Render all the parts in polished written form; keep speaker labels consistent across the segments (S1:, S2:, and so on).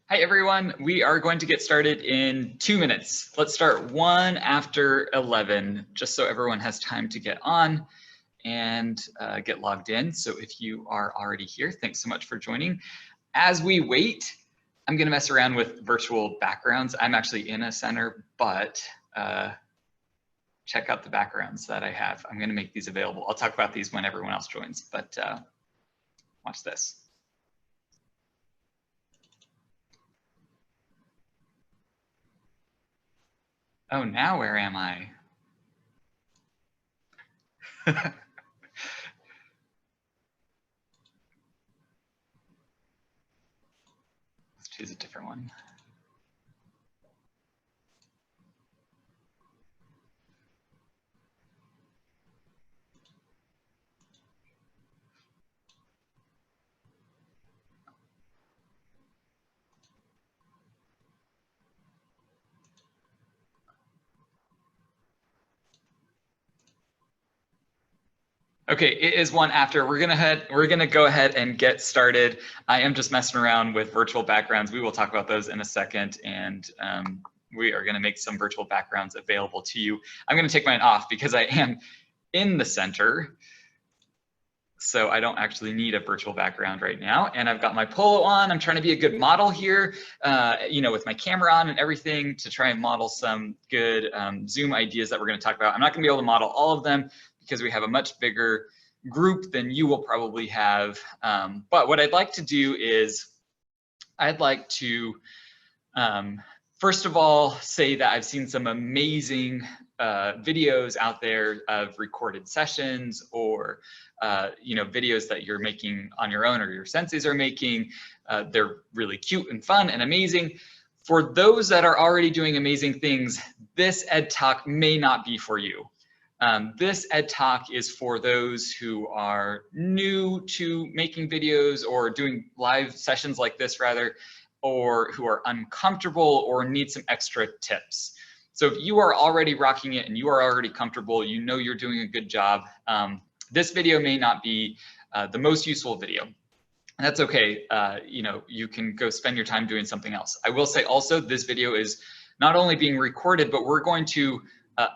S1: Hi everyone, we are going to get started in 2 minutes. Let's start 1 after 11, just so everyone has time to get on and get logged in. So if you are already here, thanks so much for joining. As we wait, I'm gonna mess around with virtual backgrounds. I'm actually in a center, but check out the backgrounds that I have. I'm gonna make these available. I'll talk about these when everyone else joins, but watch this. Oh, now where am I? Let's choose a different one. Okay, it is 1 after. We're gonna go ahead and get started. I am just messing around with virtual backgrounds. We will talk about those in a second, and we are gonna make some virtual backgrounds available to you. I'm gonna take mine off because I am in the center, so I don't actually need a virtual background right now. And I've got my polo on. I'm trying to be a good model here, you know, with my camera on and everything to try and model some good Zoom ideas that we're gonna talk about. I'm not gonna be able to model all of them, because we have a much bigger group than you will probably have. But what I'd like to do is, I'd like to, first of all, say that I've seen some amazing videos out there of recorded sessions, or you know, videos that you're making on your own or your senseis are making. They're really cute and fun and amazing. For those that are already doing amazing things, this EDTalk may not be for you. This EDTalk is for those who are new to making videos or doing live sessions like this rather, or who are uncomfortable or need some extra tips. So if you are already rocking it and you are already comfortable, you know you're doing a good job, this video may not be the most useful video. And that's okay. You know, you can go spend your time doing something else. I will say also, this video is not only being recorded, but we're going to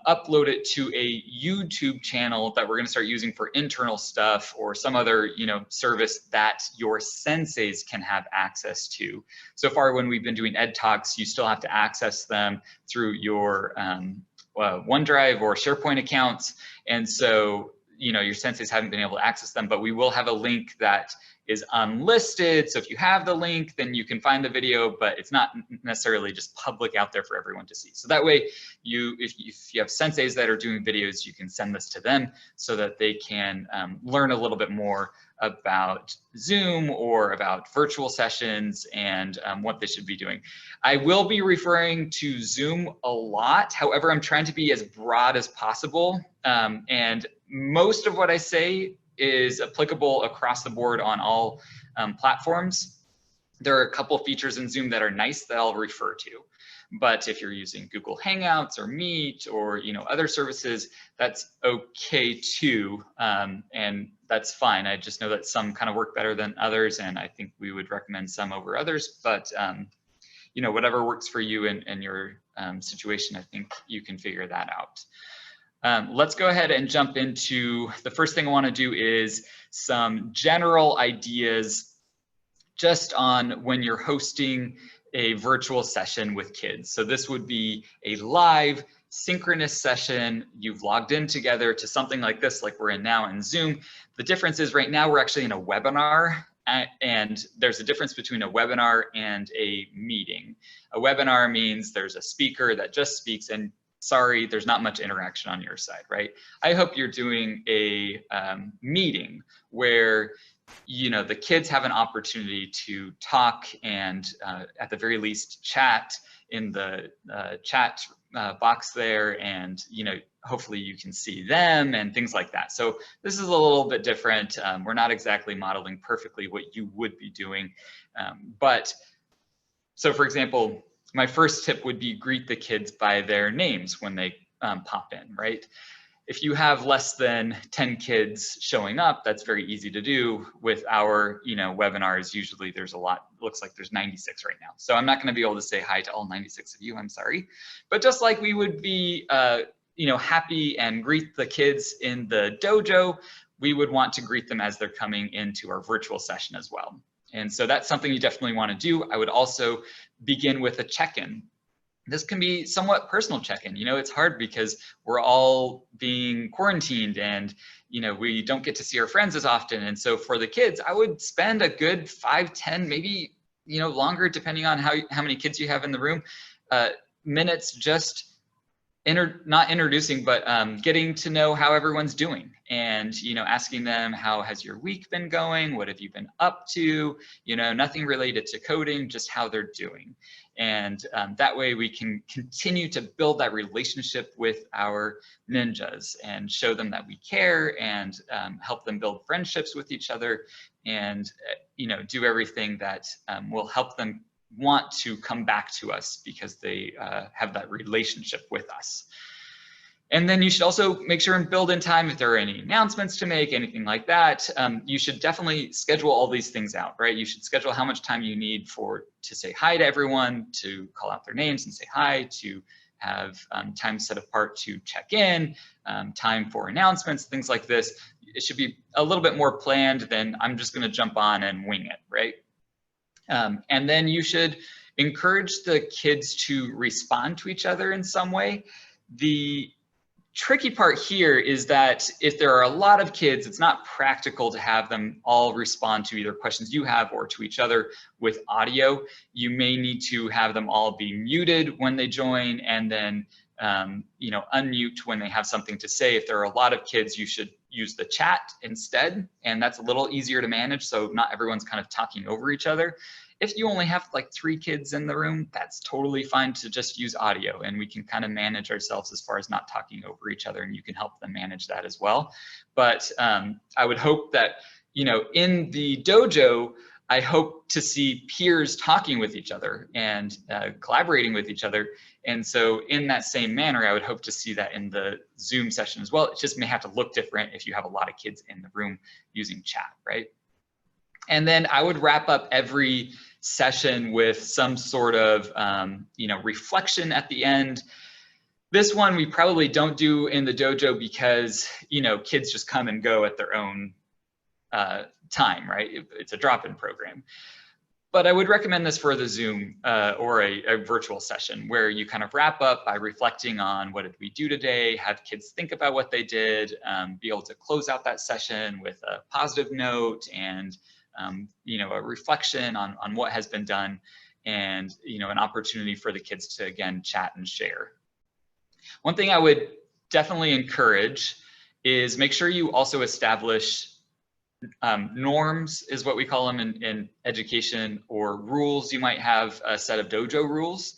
S1: upload it to a YouTube channel that we're going to start using for internal stuff, or some other, you know, service that your senseis can have access to. So far, when we've been doing EDTalks, you still have to access them through your OneDrive or SharePoint accounts. And so, you know, your senseis haven't been able to access them, but we will have a link that is unlisted. So if you have the link, then you can find the video, but it's not necessarily just public out there for everyone to see. So that way, if you have senseis that are doing videos, you can send this to them so that they can learn a little bit more about Zoom or about virtual sessions and what they should be doing. I will be referring to Zoom a lot. However, I'm trying to be as broad as possible. And most of what I say is applicable across the board on all platforms. There are a couple features in Zoom that are nice that I'll refer to. But if you're using Google Hangouts or Meet or, you know, other services, that's okay too. And that's fine. I just know that some kind of work better than others, and I think we would recommend some over others. But you know, whatever works for you and your situation, I think you can figure that out. Let's go ahead and jump into the first thing I want to do is some general ideas just on when you're hosting a virtual session with kids. So this would be a live synchronous session. You've logged in together to something like this, like we're in now in Zoom. The difference is right now we're actually in a webinar, and there's a difference between a webinar and a meeting. A webinar means there's a speaker that just speaks, and sorry, there's not much interaction on your side, right? I hope you're doing a meeting where, you know, the kids have an opportunity to talk and at the very least chat in the chat box there, and, you know, hopefully you can see them and things like that. So this is a little bit different. We're not exactly modeling perfectly what you would be doing. But so for example, my first tip would be greet the kids by their names when they pop in, right? If you have less than 10 kids showing up, that's very easy to do. With our, webinars, usually there's a lot, looks like there's 96 right now. So I'm not going to be able to say hi to all 96 of you, I'm sorry. But just like we would be, happy and greet the kids in the dojo, we would want to greet them as they're coming into our virtual session as well. And so that's something you definitely want to do. I would also begin with a check-in. This can be somewhat personal check-in. It's hard because we're all being quarantined and, we don't get to see our friends as often. And so for the kids, I would spend a good 5, 10, maybe, longer, depending on how many kids you have in the room, minutes just not introducing, but getting to know how everyone's doing and, asking them, how has your week been going? What have you been up to? Nothing related to coding, just how they're doing. And that way we can continue to build that relationship with our ninjas and show them that we care and help them build friendships with each other and, do everything that will help them want to come back to us because they have that relationship with us. And then you should also make sure and build in time if there are any announcements to make, anything like that. You should definitely schedule all these things out, right? You should schedule how much time you need to say hi to everyone, to call out their names and say hi, to have time set apart to check in, time for announcements, things like this. It should be a little bit more planned than I'm just going to jump on and wing it, right? And then you should encourage the kids to respond to each other in some way. The tricky part here is that if there are a lot of kids, it's not practical to have them all respond to either questions you have or to each other with audio. You may need to have them all be muted when they join and then unmute when they have something to say. If there are a lot of kids, you should use the chat instead, and that's a little easier to manage, so not everyone's kind of talking over each other. If you only have like 3 kids in the room, that's totally fine to just use audio, and we can kind of manage ourselves as far as not talking over each other, and you can help them manage that as well. But I would hope that, in the dojo, I hope to see peers talking with each other and collaborating with each other. And so in that same manner, I would hope to see that in the Zoom session as well. It just may have to look different if you have a lot of kids in the room using chat, right? And then I would wrap up every session with some sort of, reflection at the end. This one we probably don't do in the dojo because, kids just come and go at their own time, right? It's a drop-in program. But I would recommend this for the Zoom or a virtual session where you kind of wrap up by reflecting on what did we do today, have kids think about what they did, be able to close out that session with a positive note and a reflection on what has been done and, an opportunity for the kids to, again, chat and share. One thing I would definitely encourage is make sure you also establish norms, is what we call them in education, or rules. You might have a set of dojo rules.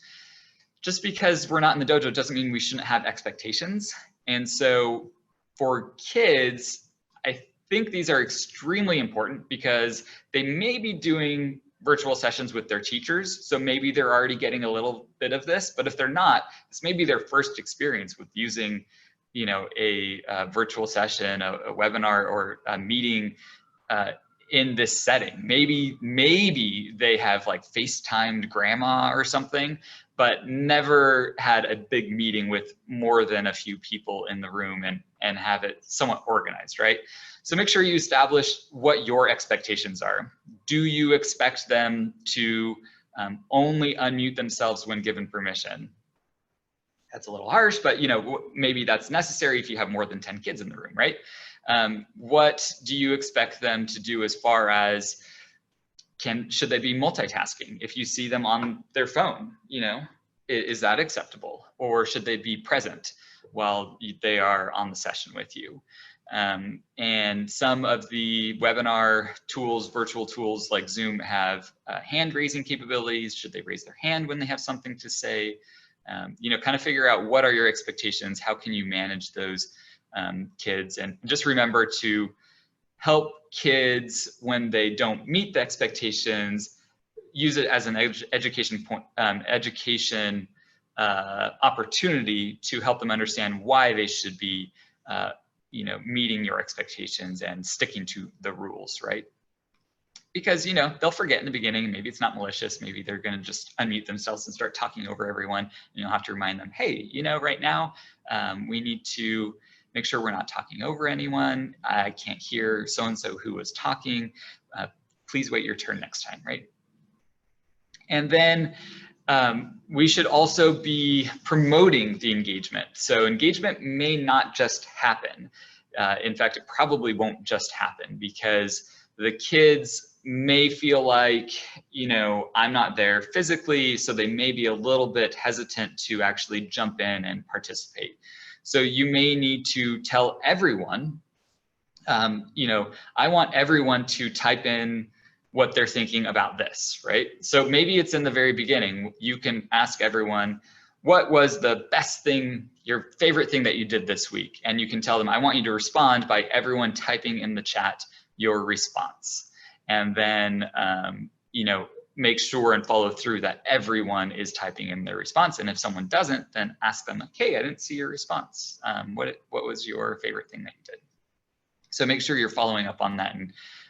S1: Just because we're not in the dojo doesn't mean we shouldn't have expectations. And so for kids, I think these are extremely important because they may be doing virtual sessions with their teachers. So maybe they're already getting a little bit of this, but if they're not, this may be their first experience with using a virtual session, a webinar, or a meeting in this setting. Maybe they have like FaceTimed grandma or something, but never had a big meeting with more than a few people in the room and have it somewhat organized, right? So make sure you establish what your expectations are. Do you expect them to only unmute themselves when given permission? That's a little harsh, but maybe that's necessary if you have more than 10 kids in the room, right? What do you expect them to do as far as should they be multitasking? If you see them on their phone, is that acceptable? Or should they be present while they are on the session with you? And some of the webinar tools, virtual tools like Zoom, have hand raising capabilities. Should they raise their hand when they have something to say? Kind of figure out what are your expectations, how can you manage those kids, and just remember to help kids when they don't meet the expectations, use it as an education opportunity to help them understand why they should be you know, meeting your expectations and sticking to the rules, right? Because, you know, they'll forget in the beginning, maybe it's not malicious, maybe they're going to just unmute themselves and start talking over everyone, and you'll have to remind them, hey, you know, right now we need to make sure we're not talking over anyone. I can't hear so-and-so who was talking. Please wait your turn next time, right? And then we should also be promoting the engagement. So engagement may not just happen. In fact, it probably won't just happen, because the kids may feel like, you know, I'm not there physically, so they may be a little bit hesitant to actually jump in and participate. So you may need to tell everyone, you know, I want everyone to type in what they're thinking about this, right? So maybe it's in the very beginning. You can ask everyone, what was the best thing, your favorite thing that you did this week? And you can tell them, I want you to respond by everyone typing in the chat your response. And then, you know, make sure and follow through that everyone is typing in their response. And if someone doesn't, then ask them, okay, I didn't see your response. What was your favorite thing that you did? So make sure you're following up on that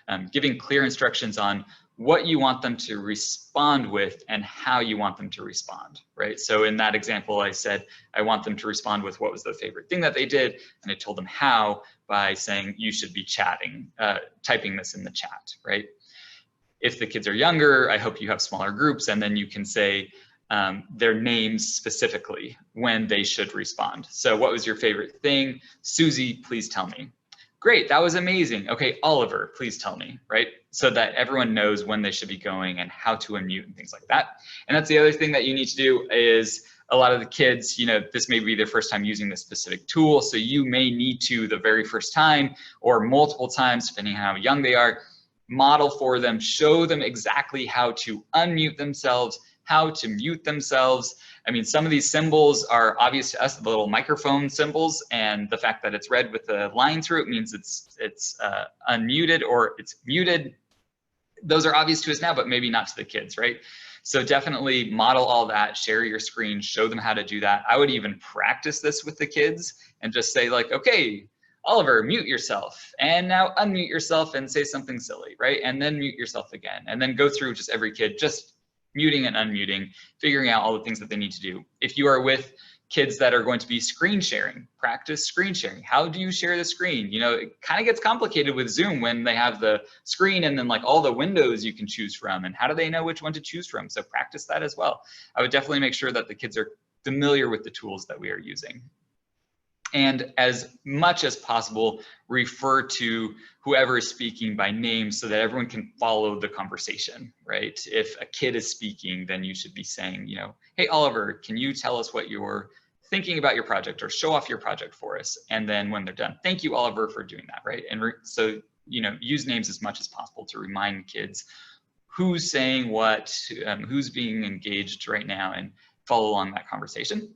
S1: and giving clear instructions on what you want them to respond with and how you want them to respond, right? So in that example, I said, I want them to respond with what was the favorite thing that they did. And I told them how by saying, you should be chatting, typing this in the chat, right? If the kids are younger, I hope you have smaller groups, and then you can say their names specifically when they should respond. So what was your favorite thing? Susie, please tell me. Great, that was amazing. Okay, Oliver, please tell me, right? So that everyone knows when they should be going and how to unmute and things like that. And that's the other thing that you need to do is, a lot of the kids, you know, this may be their first time using this specific tool. So you may need to, the very first time or multiple times, depending on how young they are, model for them, show them exactly how to unmute themselves, how to mute themselves. I mean, some of these symbols are obvious to us, the little microphone symbols, and the fact that it's red with a line through it means it's unmuted or it's muted. Those are obvious to us now, but maybe not to the kids, right? So definitely model all that, share your screen, show them how to do that. I would even practice this with the kids and just say like, okay, Oliver, mute yourself, and now unmute yourself and say something silly, right? And then mute yourself again, and then go through just every kid, just muting and unmuting, figuring out all the things that they need to do. If you are with kids that are going to be screen sharing, practice screen sharing. How do you share the screen? You know, it kind of gets complicated with Zoom when they have the screen and then like all the windows you can choose from, and how do they know which one to choose from? So practice that as well. I would definitely make sure that the kids are familiar with the tools that we are using. And as much as possible, refer to whoever is speaking by name so that everyone can follow the conversation, right? If a kid is speaking, then you should be saying, you know, hey, Oliver, can you tell us what you're thinking about your project, or show off your project for us? And then when they're done, thank you, Oliver, for doing that, right? And so, you know, use names as much as possible to remind kids who's saying what, who's being engaged right now, and follow along that conversation.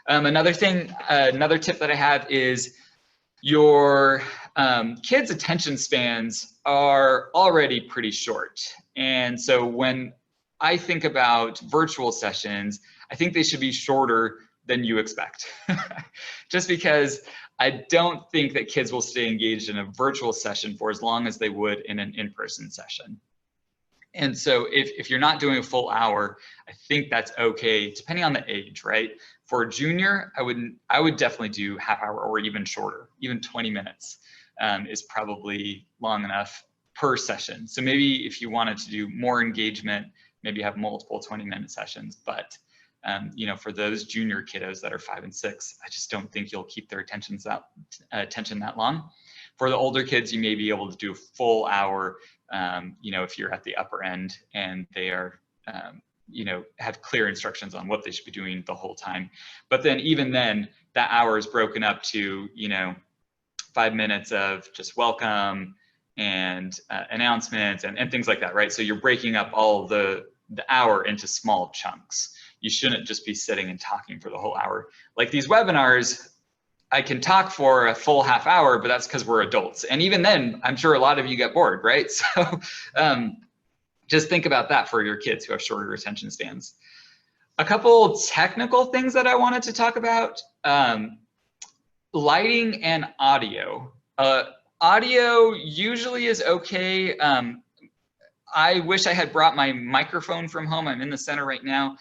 S1: Another thing, another tip that I have is your kids' attention spans are already pretty short. And so when I think about virtual sessions, I think they should be shorter than you expect. Just because I don't think that kids will stay engaged in a virtual session for as long as they would in an in-person session. And so if you're not doing a full hour, I think that's okay, depending on the age, right? For a junior, I would definitely do half hour or even shorter. Even 20 minutes is probably long enough per session. So maybe if you wanted to do more engagement, maybe have multiple 20-minute sessions. But you know, for those junior kiddos that are 5 and 6, I just don't think you'll keep their attention that long. For the older kids, you may be able to do a full hour, you know, if you're at the upper end and they are, you know, have clear instructions on what they should be doing the whole time. But then even then, that hour is broken up to, you know, 5 minutes of just welcome and announcements and things like that, right? So you're breaking up all the hour into small chunks. You shouldn't just be sitting and talking for the whole hour. Like these webinars, I can talk for a full half hour, but that's because we're adults. And even then, I'm sure a lot of you get bored, right? So just think about that for your kids who have shorter attention spans. A couple technical things that I wanted to talk about. lighting and audio. Audio usually is okay. I wish I had brought my microphone from home. I'm in the center right now.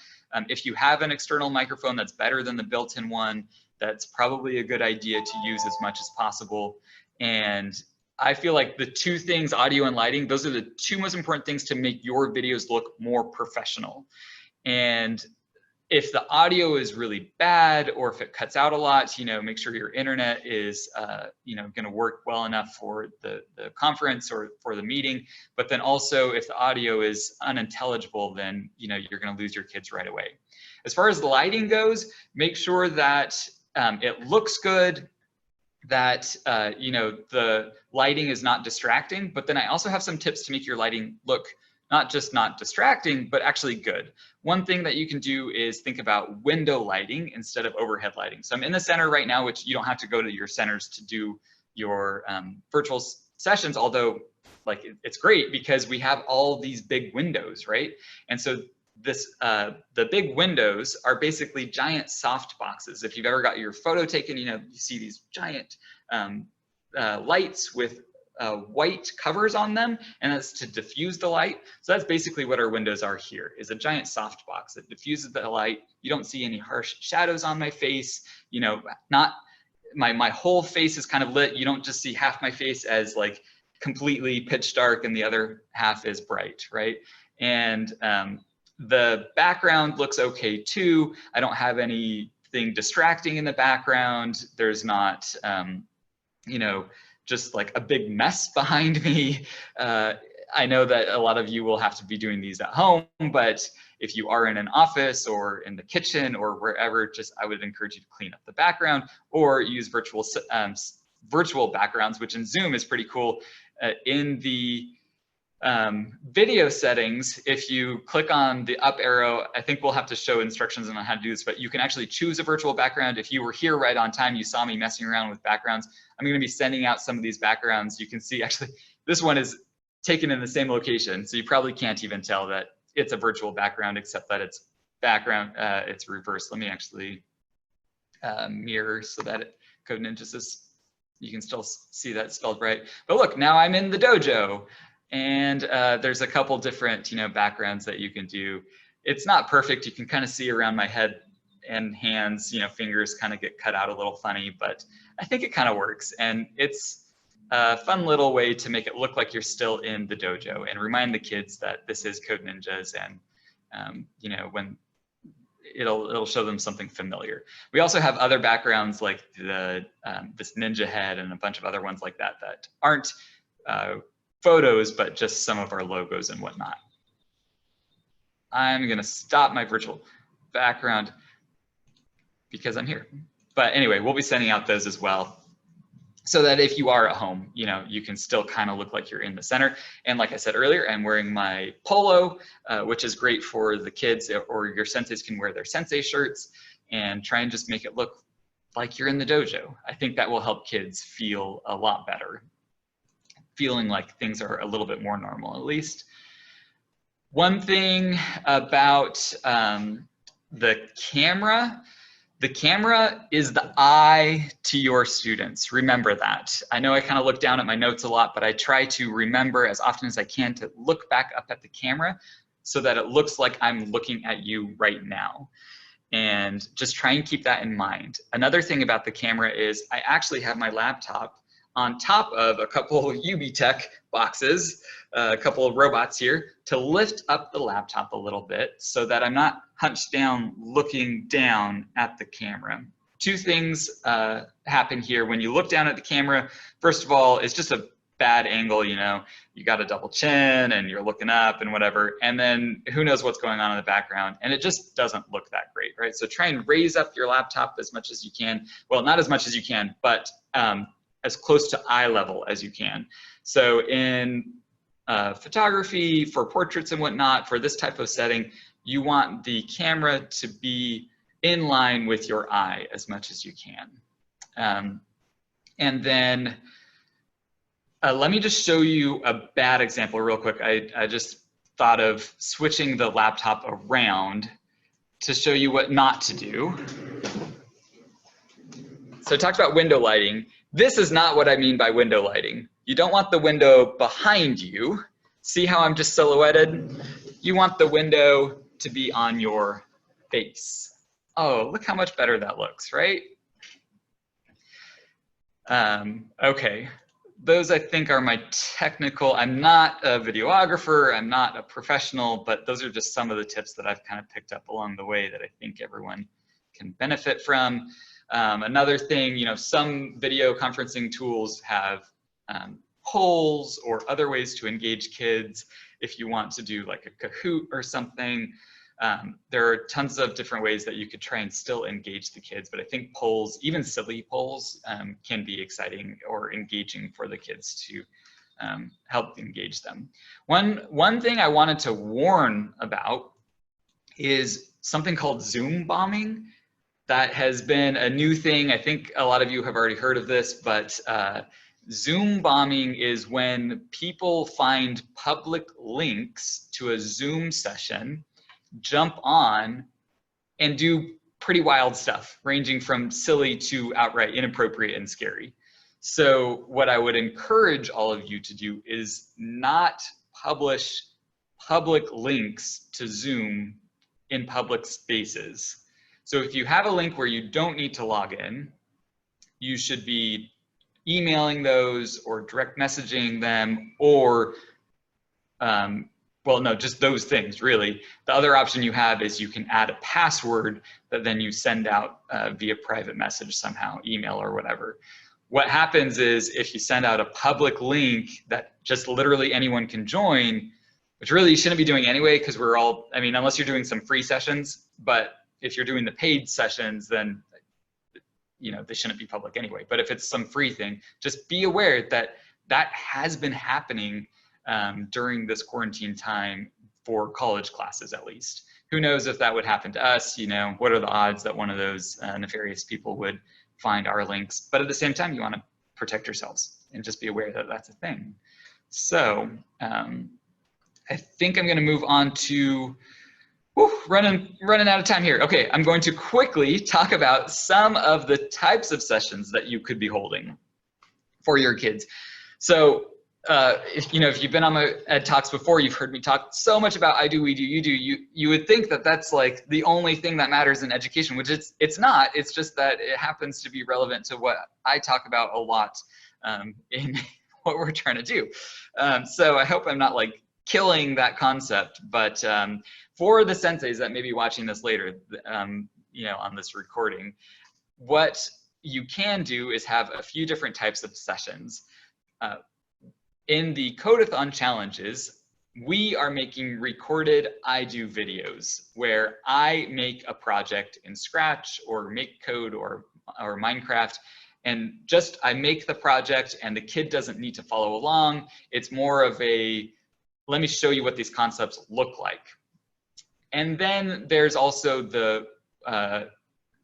S1: If you have an external microphone that's better than the built-in one, that's probably a good idea to use as much as possible. And I feel like the two things, audio and lighting, those are the two most important things to make your videos look more professional. And if the audio is really bad, or if it cuts out a lot, make sure your internet is, going to work well enough for the conference or for the meeting. But then also, if the audio is unintelligible, then you're going to lose your kids right away. As far as the lighting goes, make sure that it looks good, that the lighting is not distracting. But then I also have some tips to make your lighting look not just not distracting, but actually good. One thing that you can do is think about window lighting instead of overhead lighting. So I'm in the center right now, which you don't have to go to your centers to do your virtual sessions, although it's great because we have all these big windows, right? And so the big windows are basically giant soft boxes. If you've ever got your photo taken, you see these giant lights with white covers on them, and that's to diffuse the light. So that's basically what our windows are here, is a giant soft box that diffuses the light. You don't see any harsh shadows on my face. Not my whole face is kind of lit. You don't just see half my face as completely pitch dark and the other half is bright, right? And the background looks okay too. I don't have anything distracting in the background. There's not, just a big mess behind me. I know that a lot of you will have to be doing these at home, but if you are in an office or in the kitchen or wherever, I would encourage you to clean up the background or use virtual backgrounds, which in Zoom is pretty cool. In the video settings, if you click on the up arrow, I think we'll have to show instructions on how to do this, but you can actually choose a virtual background. If you were here right on time, you saw me messing around with backgrounds. I'm going to be sending out some of these backgrounds. You can see actually this one is taken in the same location, so you probably can't even tell that it's a virtual background, except that it's it's reversed. Let me actually mirror so that Code Ninja says you can still see that spelled right. But look, now I'm in the dojo. And there's a couple different, backgrounds that you can do. It's not perfect. You can kind of see around my head and hands, fingers kind of get cut out a little funny, but I think it kind of works. And it's a fun little way to make it look like you're still in the dojo and remind the kids that this is Code Ninjas, and when it'll show them something familiar. We also have other backgrounds like this ninja head and a bunch of other ones like that that aren't photos, but just some of our logos and whatnot. I'm gonna stop my virtual background because I'm here. But anyway, we'll be sending out those as well, so that if you are at home, you can still kind of look like you're in the center. And like I said earlier, I'm wearing my polo, which is great for the kids, or your senseis can wear their sensei shirts and try and just make it look like you're in the dojo. I think that will help kids feel a lot better, feeling like things are a little bit more normal, at least. One thing about the camera is the eye to your students. Remember that. I know I kind of look down at my notes a lot, but I try to remember as often as I can to look back up at the camera so that it looks like I'm looking at you right now. And just try and keep that in mind. Another thing about the camera is I actually have my laptop on top of a couple of EDTalk boxes, a couple of robots here, to lift up the laptop a little bit so that I'm not hunched down looking down at the camera. Two things happen here when you look down at the camera. First of all, it's just a bad angle, you got a double chin and you're looking up and whatever, and then who knows what's going on in the background, and it just doesn't look that great, right? So try and raise up your laptop as much as you can. Well, not as much as you can, but as close to eye level as you can. So in photography, for portraits and whatnot, for this type of setting, you want the camera to be in line with your eye as much as you can. And then let me just show you a bad example real quick. I just thought of switching the laptop around to show you what not to do. So I talked about window lighting. This is not what I mean by window lighting. You don't want the window behind you. See how I'm just silhouetted? You want the window to be on your face. Oh, look how much better that looks, right? Okay, those I think are my technical. I'm not a videographer, I'm not a professional, but those are just some of the tips that I've kind of picked up along the way that I think everyone can benefit from. Another thing, you know, some video conferencing tools have polls or other ways to engage kids. If you want to do like a Kahoot or something, there are tons of different ways that you could try and still engage the kids, but I think polls, even silly polls, can be exciting or engaging for the kids to help engage them. One thing I wanted to warn about is something called Zoom bombing. That has been a new thing. I think a lot of you have already heard of this, but Zoom bombing is when people find public links to a Zoom session, jump on, and do pretty wild stuff, ranging from silly to outright inappropriate and scary. So what I would encourage all of you to do is not publish public links to Zoom in public spaces. So if you have a link where you don't need to log in, you should be emailing those or direct messaging them, or well, no, just those things really. The other option you have is you can add a password that then you send out via private message somehow, email or whatever. What happens is if you send out a public link that just literally anyone can join, which really you shouldn't be doing anyway, because we're all, I mean, unless you're doing some free sessions, but if you're doing the paid sessions, then you know they shouldn't be public anyway. But if it's some free thing, just be aware that that has been happening during this quarantine time for college classes, at least. Who knows if that would happen to us? You know, what are the odds that one of those nefarious people would find our links? But at the same time, you want to protect yourselves and just be aware that that's a thing. So I think I'm going to move on to running out of time here. Okay, I'm going to quickly talk about some of the types of sessions that you could be holding for your kids. So if you've been on my Ed Talks before, you've heard me talk so much about I do, we do, you do. You would think that that's like the only thing that matters in education, which it's not. It's just that it happens to be relevant to what I talk about a lot in what we're trying to do. So I hope I'm not like killing that concept, but for the senseis that may be watching this later, on this recording, what you can do is have a few different types of sessions. In the Codeathon challenges, we are making recorded I do videos where I make a project in Scratch or make code or Minecraft, and just I make the project and the kid doesn't need to follow along. It's more of a, let me show you what these concepts look like. And then there's also the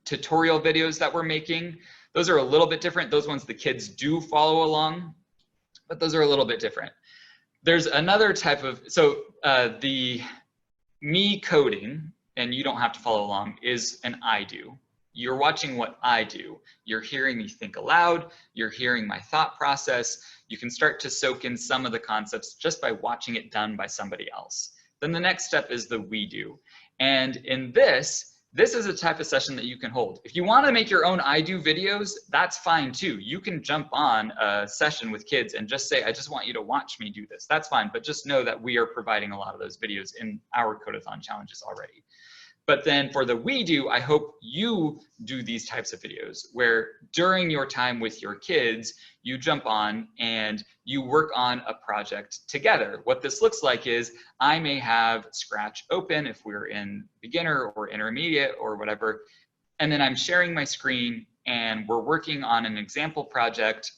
S1: tutorial videos that we're making. Those are a little bit different. Those ones the kids do follow along, but those are a little bit different. There's another type of, so the me coding, and you don't have to follow along, is an I do. You're watching what I do. You're hearing me think aloud. You're hearing my thought process. You can start to soak in some of the concepts just by watching it done by somebody else. Then the next step is the we do. And in this is a type of session that you can hold. If you want to make your own I do videos, that's fine too. You can jump on a session with kids and just say, I just want you to watch me do this. That's fine, but just know that we are providing a lot of those videos in our Codeathon challenges already. But then for the we do, I hope you do these types of videos where during your time with your kids, you jump on and you work on a project together. What this looks like is I may have Scratch open if we're in beginner or intermediate or whatever, and then I'm sharing my screen and we're working on an example project,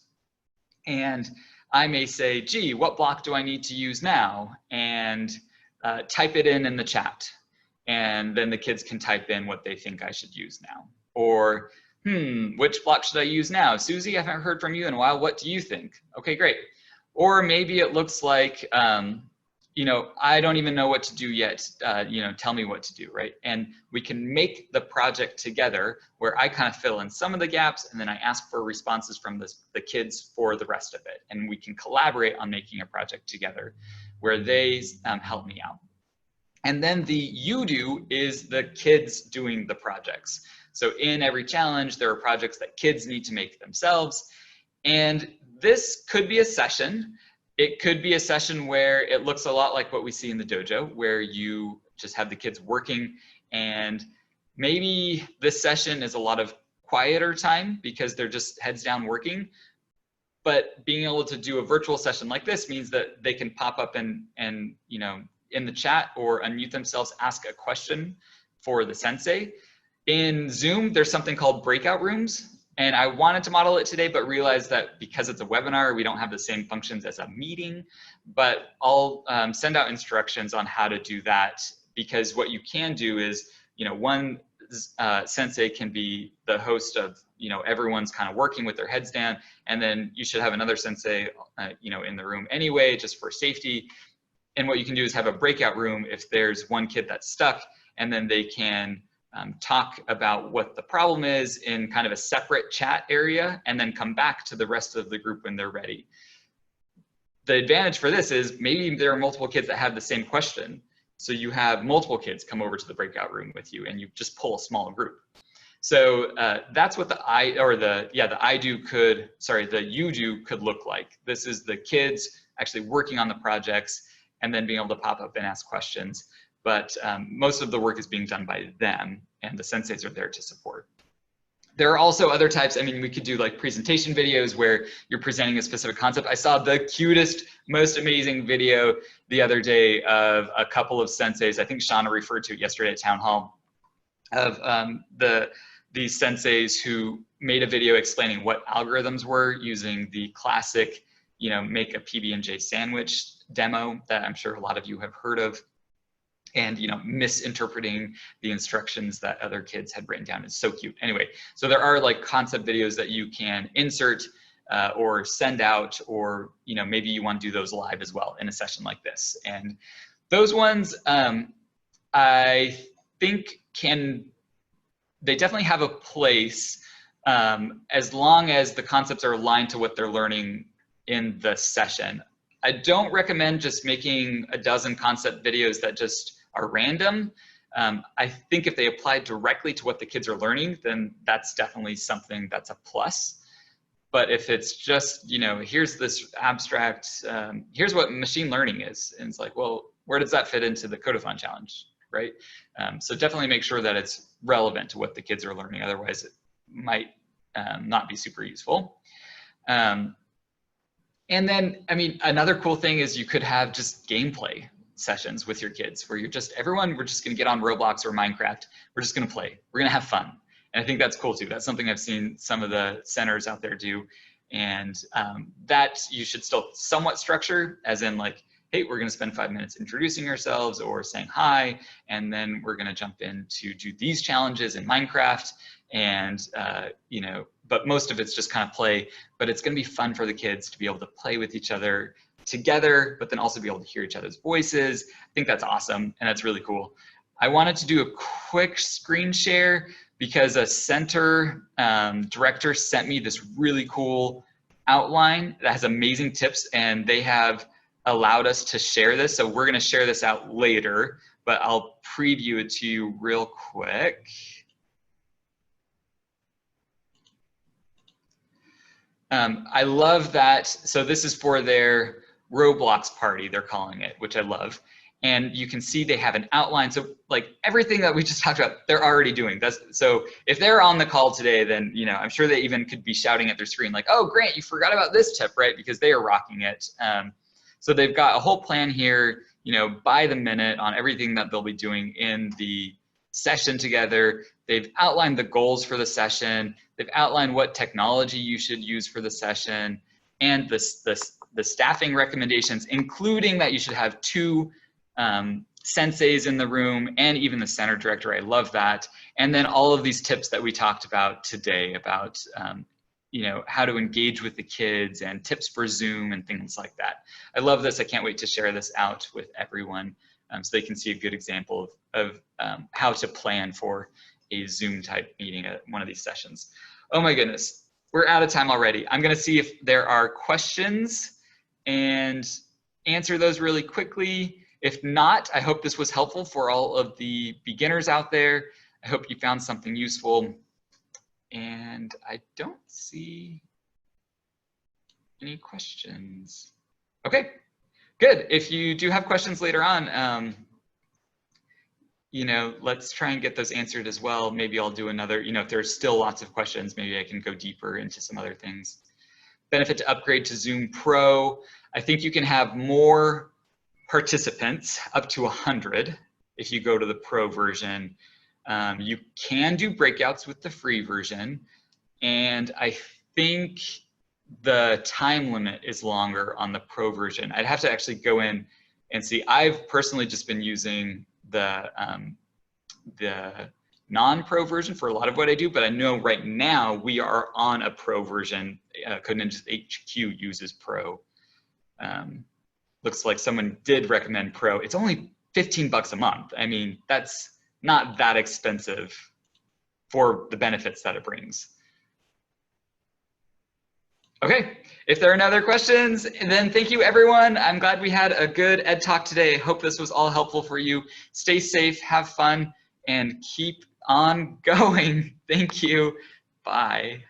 S1: and I may say, gee, what block do I need to use now? And type it in the chat. And then the kids can type in what they think I should use now. Or, which block should I use now? Susie, I haven't heard from you in a while. What do you think? Okay, great. Or maybe it looks like you know, I don't even know what to do yet, you know, tell me what to do, right? And we can make the project together where I kind of fill in some of the gaps and then I ask for responses from the kids for the rest of it. And we can collaborate on making a project together where they help me out. And then the you do is the kids doing the projects. So in every challenge, there are projects that kids need to make themselves. And this could be a session. It could be a session where it looks a lot like what we see in the dojo, where you just have the kids working, and maybe this session is a lot of quieter time because they're just heads down working. But being able to do a virtual session like this means that they can pop up and you know, in the chat or unmute themselves, ask a question for the sensei. In Zoom, there's something called breakout rooms. And I wanted to model it today, but realized that because it's a webinar, we don't have the same functions as a meeting. But I'll send out instructions on how to do that, because what you can do is, you know, one sensei can be the host of, you know, everyone's kind of working with their heads down, and then you should have another sensei, you know, in the room anyway, just for safety. And what you can do is have a breakout room if there's one kid that's stuck, and then they can talk about what the problem is in kind of a separate chat area, and then come back to the rest of the group when they're ready. The advantage for this is maybe there are multiple kids that have the same question. So you have multiple kids come over to the breakout room with you, and you just pull a small group. So that's what the you do could look like. This is the kids actually working on the projects and then being able to pop up and ask questions. But most of the work is being done by them, and the senseis are there to support. There are also other types. I mean, we could do like presentation videos where you're presenting a specific concept. I saw the cutest, most amazing video the other day of a couple of senseis. I think Shauna referred to it yesterday at Town Hall, of these senseis who made a video explaining what algorithms were using the classic, you know, make a PB&J sandwich demo that I'm sure a lot of you have heard of. And, you know, misinterpreting the instructions that other kids had written down. Is so cute. Anyway, so there are like concept videos that you can insert or send out, or, you know, maybe you want to do those live as well in a session like this. And those ones, I think they definitely have a place as long as the concepts are aligned to what they're learning in the session. I don't recommend just making a dozen concept videos that just are random. I think if they apply directly to what the kids are learning, then that's definitely something that's a plus. But if it's just, you know, here's this abstract, here's what machine learning is, and it's like, well, where does that fit into the Codathon challenge, right? So definitely make sure that it's relevant to what the kids are learning. Otherwise, it might not be super useful. And then, I mean, another cool thing is you could have just gameplay sessions with your kids where you're just, we're just gonna get on Roblox or Minecraft. We're just gonna play, we're gonna have fun. And I think that's cool too. That's something I've seen some of the centers out there do. And that you should still somewhat structure, as in like, hey, we're gonna spend 5 minutes introducing ourselves or saying hi, and then we're gonna jump in to do these challenges in Minecraft. And, you know, but most of it's just kind of play, but it's gonna be fun for the kids to be able to play with each other together, but then also be able to hear each other's voices. I think that's awesome, and that's really cool. I wanted to do a quick screen share because a center director sent me this really cool outline that has amazing tips, and they have allowed us to share this. So we're gonna share this out later, but I'll preview it to you real quick. I love that. So this is for their Roblox party, they're calling it, which I love. And you can see they have an outline. So like everything that we just talked about, they're already doing. So if they're on the call today, then, you know, I'm sure they even could be shouting at their screen like, oh, Grant, you forgot about this tip, right? Because they are rocking it. So they've got a whole plan here, you know, by the minute on everything that they'll be doing in the session together. They've outlined the goals for the session. They've outlined what technology you should use for the session, and the staffing recommendations, including that you should have 2 senseis in the room and even the center director. I love that. And then all of these tips that we talked about today about you know, how to engage with the kids and tips for Zoom and things like that. I love this. I can't wait to share this out with everyone so they can see a good example of how to plan for a Zoom type meeting at one of these sessions. Oh my goodness, we're out of time already. I'm gonna see if there are questions and answer those really quickly. If not, I hope this was helpful for all of the beginners out there. I hope you found something useful. And I don't see any questions. Okay, good. If you do have questions later on, you know, let's try and get those answered as well. Maybe I'll do another, you know, if there's still lots of questions, maybe I can go deeper into some other things. Benefit to upgrade to Zoom Pro. I think you can have more participants, up to 100, if you go to the Pro version. You can do breakouts with the free version. And I think the time limit is longer on the Pro version. I'd have to actually go in and see. I've personally just been using the non-Pro version for a lot of what I do, but I know right now we are on a Pro version. Code Ninjas HQ uses Pro. Looks like someone did recommend Pro. It's only 15 bucks a month. I mean, that's not that expensive for the benefits that it brings. Okay, if there are no other questions, then thank you everyone. I'm glad we had a good Ed Talk today. Hope this was all helpful for you. Stay safe, have fun, and keep on going. Thank you. Bye.